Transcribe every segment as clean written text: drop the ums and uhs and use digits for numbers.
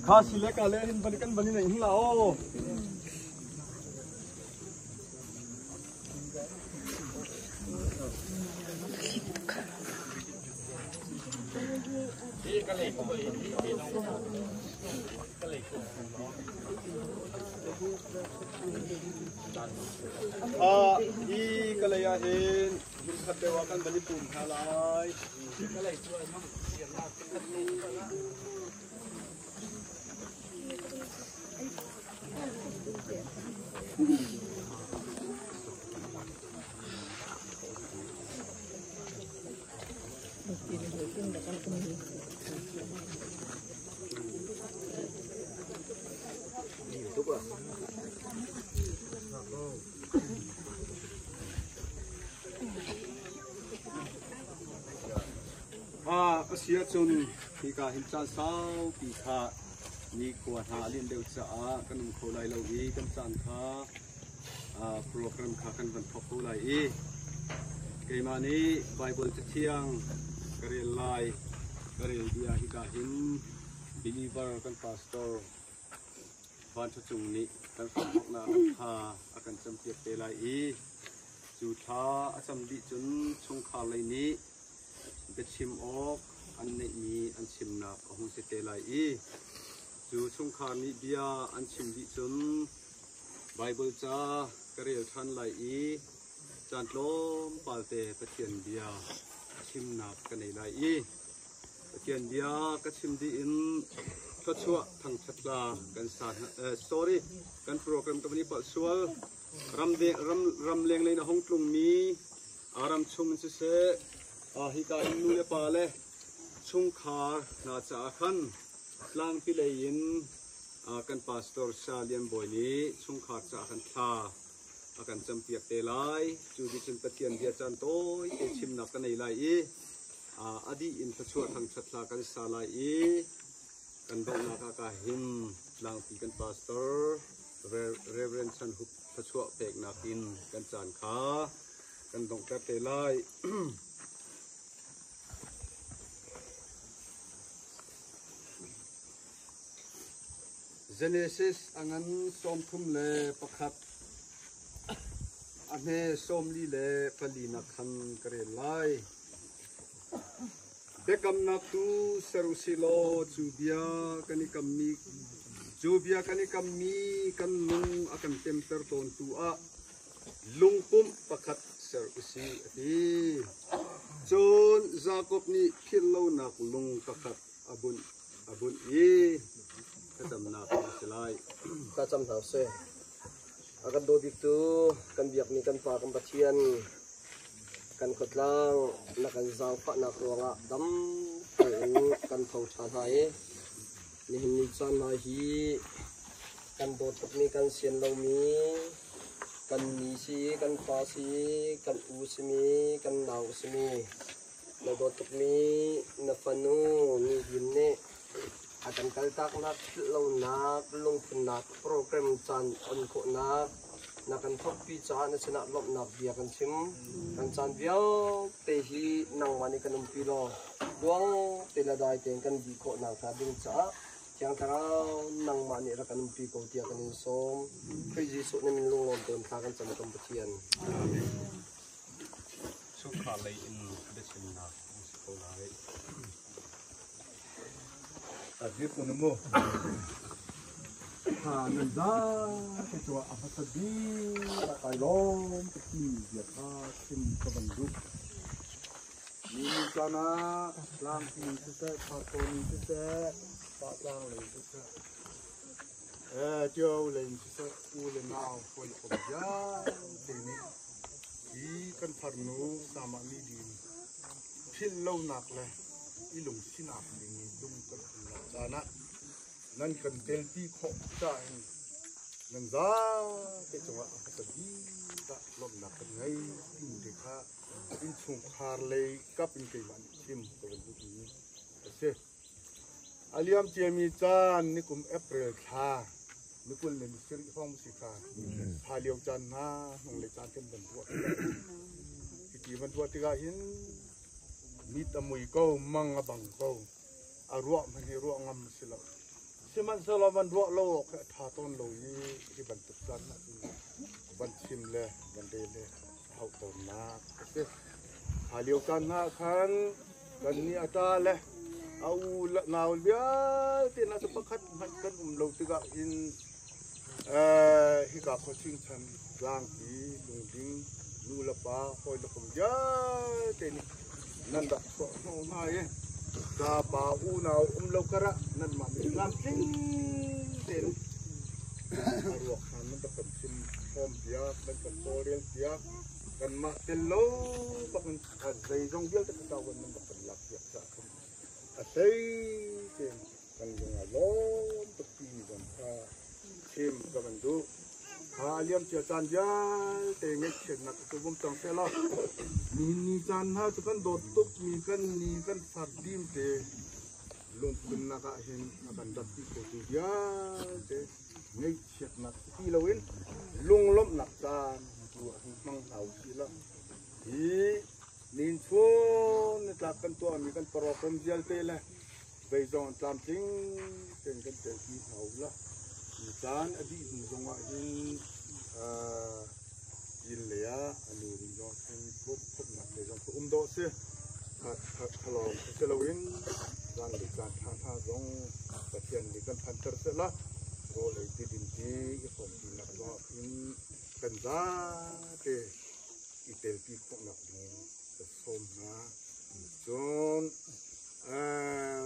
Kasi le kale hin balikan bali na hin lao. Di kalaya hin khatewakan bali pun halai. Kalay tuan mah sian nak Asia chun hika hincha sau pi kha ni kwa ha lin deu cha a kanum kholai lo hi kan chan kha program kha kan ban thok lai e keimani bible cha thiang karel lai karel dia hika hin believer kan pastor van chu chung ni kan thok na kha akan champion te lai e chu tha acham di chun chung kha lai ni the chim ok an nei mi an chim na ahung se te lai e chu chung kha ni bia an chim di chun bible cha karel than lai e chan tlom palte pathian bia chim na ka nei lai e pathian bia ka chim di in ka chua thang thatla kan sa sorry kan program ka ni pa sual ram leng lein hong tlung mi aram chung se se hi ka nu le pa le chung khar na cha khan lang pi le in kan pastor Salian boy ni chung khar cha khan tha akan champiak te lai chu di chen pathian dia chan toi te chim na ka nei lai e adi in thachua thang thatla kan sa lai e kan dong na ka him lang pi kan pastor reverend chan hu thachua pek na kin kan chan kha kan dong ka te lai Genesis angan som thum le pakhat ane som li le palina khan kare lai bekam na tu serusilo jubia kani kammi kan lung akan temper ton tu a lungpum pakhat serusi ati chon Jacob ni phillo nak lung pakhat abun e kacam nak selai kacam thau se akan do dik tu kan biak ni kan pa kan pathian kan khotlang na kan zau pha na ronga dam kan thau tha hai ni hin ni chan na hi kan do tuk ni kan sian lo mi kan ni si kan pa si kan u si mi kan nau si mi na do tuk mi na panu ni dim ne akan kaltak nak lo nak lung pun nak program chan on ko nak nakan thok pi cha na chana lop nak bia kan chim kan chan biao te hi nang mani kan pi lo duang te la dai ten kan bi ko na tha ding cha chiang thara nang mani ra kan pi ko tia kan som kai ji su ne min lung lom ton tha kan cham kam pathian amen su kha lei in de sim na ko lai Adi punmu, nan da ketua apa tadi Thailand peti dia tim kebandu. Ini sana lang ini kita patron kita pak lang lagi kita. Jauh lagi kita ulen now pun kerja ini. Ikan parnu sama ni di pillau nak le ilung sinak ini dung sana nan kan telti kok cai nan za ke cuma tadi tak lom nak ngai in dekha in chung khar le kap in ke man sim to ini ase อาเลียมเจมีจานนี่กุมเอเปรลค่ะนี่กุลเลยมิสริห้องสิค่ะพาเลียวจันนะน้องเลยจานเป็นบรรทุกที่บรรทุกที่ก็เห็นมีตะมุยเก้ามังบังเก้าอารวะมันให้รวะงำสิละสิมันสลับมันรวะโลกท่าต้นโลยีที่บรรทุกจันนะบันชิมเลยบันเดเลยเขาต้นนาพาเลียวจันนะคันกันนี่อาจารย์เลยเอาละนาวเลี้ยที่น่าจะประคัดมันกันเราติกะอินฮิกาโคชิงชันกลางปีลุงดิงนูละปาคอยละคมยาเตนี่นั่นดักสอนมาเองกาปาอูนาวเรากระนั่นมาเป็นลำซิงเตนี่อารวกมันตะกันชิมพร้อมเดียกันกันโตเรียนเดียกันมาเตลโลบักมันใจจงเดียวตะกันดาวันมันตะกันหลักเดียกสักอาศัยเช่นกันยังล้อมตะกี้กันพาเชื่อมกันดูหาเลี้ยมเจ้าจันยาแต่เงี้ยเช่นนักตัวบุ้มตังเสละนี่จันหาจะกันโดดตุกมีกันนี่กันสัตว์ดิมเตลงทุนนักเห็นนักดับที่โคตรยาเตเงี้ยเช่นนักที่เราเห็นลุงล้มนักจานตัวมังเอาสิละนินชวนจากกันตัวมีกันปลอกกันเจลเตละไปจองตามจริงเป็นกันเจที่เขาละมีการอดีตมีจงว่ายินเลียอันนี้มีจงเป็นพบหนักเลยจงโดเสียฮัลโหลเซลวินการหรือการท่าจงประเทศนี้กันพันธุ์เสร็จละโรเลยที่ดินที่ผมที่นักว่าพินกันจ้าเตอีเตลปีพวกนักนี้สมนะจน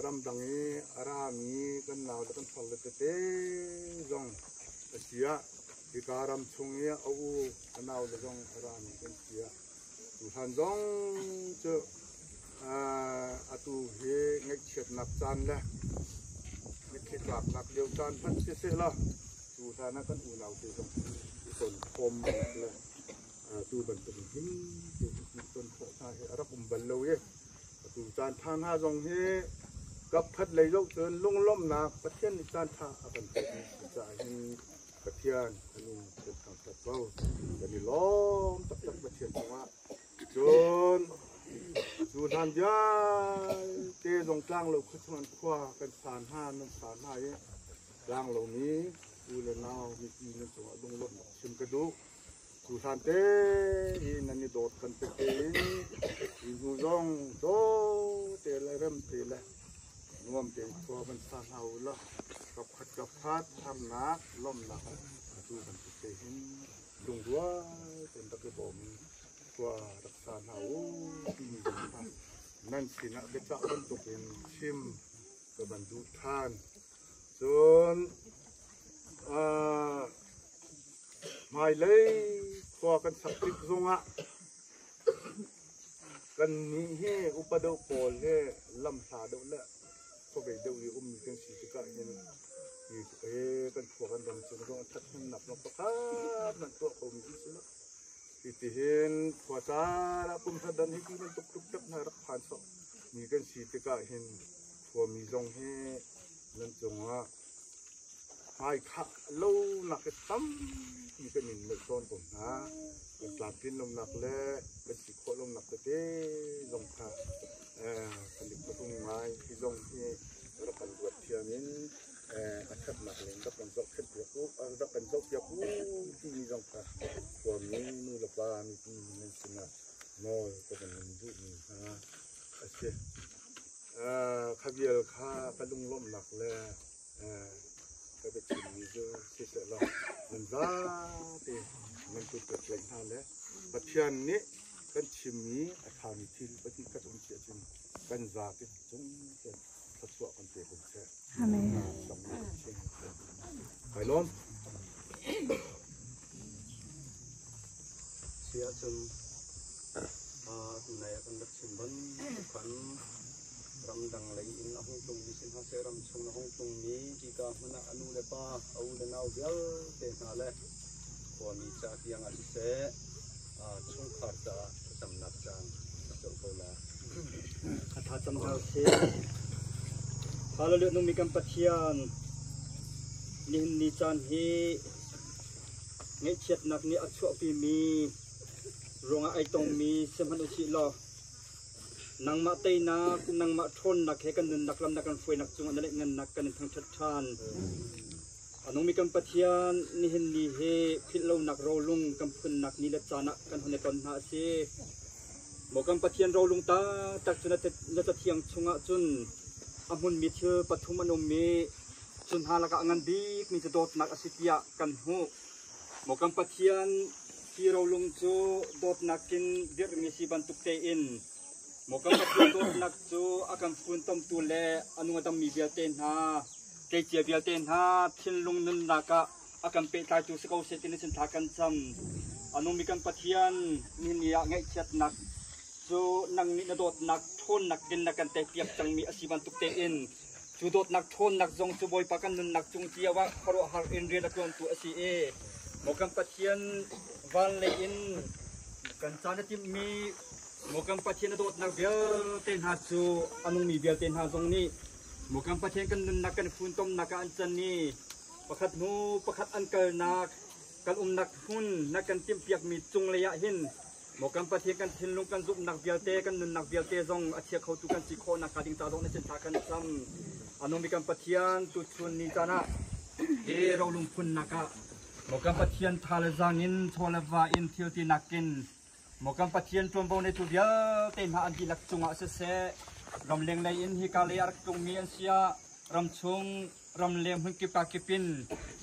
รำดังนี้อารามีกันนาวกันฟังเลยเต้จงเสียที่การรำชงเนี้ยเอานาวเลยจงอารามีกันเสียทุกท่านจงจะตัวเฮงเฉียดนักจันเลยเงเฉียดนักเดียวจันพันเสียละทุกท่านนั้นกันอูนาวที่จงส่วนคมเลยตัวบันทึกหินตัวต้นโพธิ์ให้อารับบัลลอยตัวจานท่าห้าจงเฮกับพัดเลยโลกเดินลุ่งล้มหนักประเทศจานท่าบันทึกจะเห็นประเทศอันนี้เป็นทางตะเบาอันนี้ล้อมตักประเทศว่าจนสุนันยาเตะตรงกลางเราขึ้นมันคว้าเป็นสานห้านั่นสานห้ากลางเหล่านี้ดูแลนาวมีปีนั่นตัวลุ่งล้มชิมกระดูสุสานเตอินันนี่โดดกันเตอินูจงโตเตละเริ่มเตละนวมเตตัวมันสานเอาละกับพัดทำนักล้มหนักดูกันเตหินลุงว่าเป็นตะเกียบผมว่ารักษาเอาที่มีกันนั่นสินะเด็กจะเป็นตัวเป็นชิมกับบรรดุทานจนไม่เลยพอกันสักติกงะกันมีเฮอุปโดโปลเฮลำสาดูละก็ไปดูอยู่มีกันสีกันเห็นมีกันพวกกันดำจนก็ทัดหนักลงประคับนั่นตัวเขามีสิละที่เห็นขวาจ้าละปุ่มสัดันให้ที่มันตุกตุกจับนารักผ่านสอบมีกันสีกันเห็นพวกมีจงเฮนั่นจงว่าไอ้ข้าลูหนักตั้มมีกันหนึ่งเลยโซนผมนะเป็นปลาพินลมหนักและเป็นสีโคลมหนักเต้ลงค่ะผลิตกระตุ้งไม้ที่ลงที่เราเป็นบวชเทียมินอัดขัดหนักเลยเราเป็นจอกขึ้นเปียกุเราเป็นจอกเปียกุที่มีลงค่ะส่วนนี้มือละปลามีที่มันสินะน้อยก็เป็นมันดุมีนะโอเคข้าเบียร์ข้าเป็นลุงลมหนักและก็เป็นสิ่งที่จะเสียหลักมันจ้าที่มันตัวเกิดแรงทานแล้วประเทศนี้กันชิมีอาคารที่ปฏิกัดองค์เสียจริงกันจ้าที่จงเป็นทัศน์กันเกิดเป็นแค่สำนักเช่นไปล้อมเสียจนในอันดับชิมบันขันรำดังเลยอินละห้องตรงนี้สินหาเสรำชงละห้องตรงนี้ที่กามันอนุเลปาเอาเลนเอาเดียวเตะนาเลพอมีจากยังอาทิเสช่วงขาดจะจำนักจังจงโตละคาถาจำเราเส Halalut nung mikam patian ni chan hi ngay chet nak ni atsu pi mi ronga ai tong mi semhan uchi lo nang ma tei nak nang ma thon nak he kan nun nak lam nak kan foi nak chung anale ngan nak kan thang that than anong mikam patian ni hin ni he philo nak ro lung kam phun nak ni la chana kan hone kon ha se mokam patian ro lung ta tak chuna te na ta thiang chunga chun amun mi thil pathum anom mi chun halaka angan bik mi dot nak asipia kan hu mokam patian hi ro lung chu dot nakin vir mi si bantuk te in mokam patian dot nak chu akam phun tom tu le anu tam mi bia ten ha ke chia bia ten ha thin lung nun naka akam pe ta chu sekau se tin sin thakan cham anu mi kam patian ni nia ngai chat nak chu nang ni na dot nak thon nak din na kan te piak chang mi asiban tuk te in chu dot nak thon nak jong chu boy pakan nun nak chung chiawa khoro har in re na kon tu asi e mokam patian van le in kan chana tim mi mokam patian dot nak bel ten ha chu anung mi bel ten ha jong ni mokam patian kan nun nak kan phun tom nak an chan ni pakhat nu pakhat an kal nak kan nak hun nak kan tim piak mi chung le ya hin mokam patian kan thin lung kan zup nak bialte kan nun nak bialte zong achia khau tu kan si kho nak kading ta dong na chen tha kan sam anong mikam patian tu chun ni chana e ro lung phun naka mokam patian thal zangin tholawa in thil ti nakin mokam patian tombo ne tu bia te na an di lak chunga se se ram leng lai in hi ka le ar tung mi an sia ram chung ram lem hun ki pa ki pin